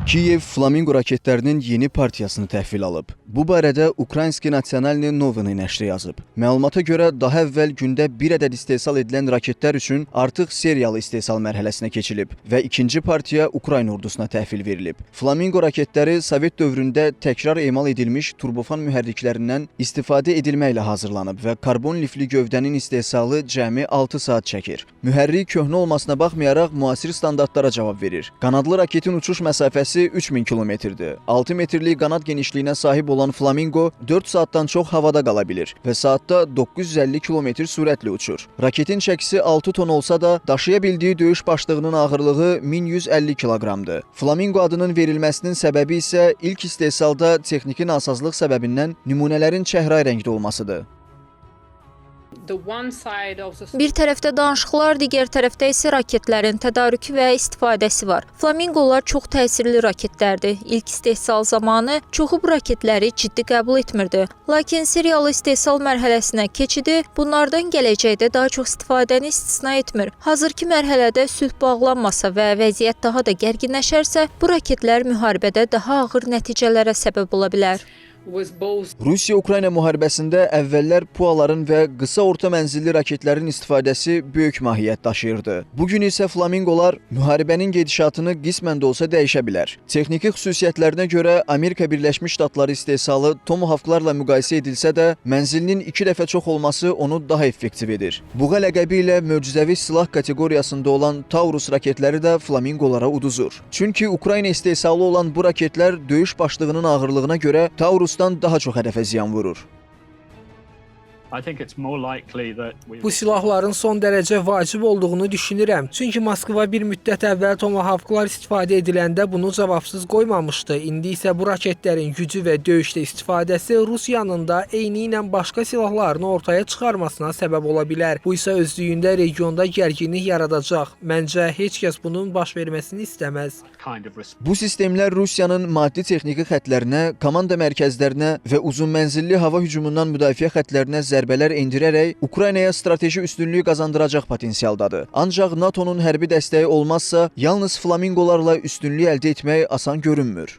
Kiyev Flamingo raketlərinin yeni partiyasını təhvil alıb. Bu barədə Ukraynski Nasionalny Novini nəşri yazıb. Məlumata görə daha əvvəl gündə bir ədəd istehsal edilən raketlər üçün artıq seriyalı istehsal mərhələsinə keçilib və ikinci partiya Ukrayna ordusuna təhvil verilib. Flamingo raketləri Sovet dövründə təkrar emal edilmiş turbofan mühərriklərindən istifadə edilməklə hazırlanıb və karbon lifli gövdənin istehsalı cəmi 6 saat çəkir. Mühərrik köhnə olmasına baxmayaraq müasir standartlara cavab verir. Qanadlı raketin uçuş məsafəsi 3000 kilometrdir. 6 metrlik qanad genişliyinə sahib olan Flamingo 4 saatdan çox havada qala bilir və saatda 950 kilometr sürətlə uçur. Raketin çəkisi 6 ton olsa da daşıya bildiyi döyüş başlığının ağırlığı 1150 kiloqramdır. Flamingo adının verilməsinin səbəbi isə ilk istehsalda texniki nasazlıq səbəbindən nümunələrin çəhrayı rəngdə olmasıdır. Bir tərəfdə danışıqlar, digər tərəfdə isə raketlərin tədarükü və istifadəsi var. Flamingolar çox təsirli raketlərdir. İlk istehsal zamanı çoxu bu raketləri ciddi qəbul etmirdi. Lakin seriyalı istehsal mərhələsinə keçidi bunlardan gələcəkdə daha çox istifadəni istisna etmir. Hazırki mərhələdə sülh bağlanmasa və vəziyyət daha da gərginləşərsə, bu raketlər müharibədə daha ağır nəticələrə səbəb ola bilər. Rusiya-Ukrayna müharibəsində əvvəllər PUA-ların və qısa orta mənzilli raketlərin istifadəsi böyük mahiyyət daşıyırdı. Bugün isə Flamingolar müharibənin gedişatını qismən də olsa dəyişə bilər. Texniki xüsusiyyətlərinə görə Amerika Birləşmiş Ştatları istehsalı Tomahawklarla müqayisə edilsə də, mənzilinin 2 dəfə çox olması onu daha effektiv edir. Buğa ləqəbi ilə möcüzəvi silah kateqoriyasında olan Taurus raketləri də Flamingolara uduzur. Çünki Ukrayna istehsalı olan bu raketlər döyüş başlığının ağırlığına görə Taurus daha çox hədəfə ziyan vurur. Bu silahların son dərəcə vacib olduğunu düşünürəm. Çünki Moskva bir müddət əvvəl Tomahawklar istifadə ediləndə bunu cavabsız qoymamışdı. İndi isə bu raketlərin gücü və döyüşdə istifadəsi Rusiyanın da eyni ilə başqa silahlarını ortaya çıxarmasına səbəb ola bilər. Bu isə özlüyündə regionda gərginlik yaradacaq. Məncə, heç kəs bunun baş verməsini istəməz. Bu sistemlər Rusiyanın maddi-texniki xətlərinə, komanda mərkəzlərinə və uzun mənzilli hava hücumundan müdafiə xətlərinə zərbələr endirərək Ukraynaya strateji üstünlüyü qazandıracaq potensialdadır. Ancaq NATO-nun hərbi dəstəyi olmazsa, yalnız Flamingolarla üstünlük əldə etmək asan görünmür.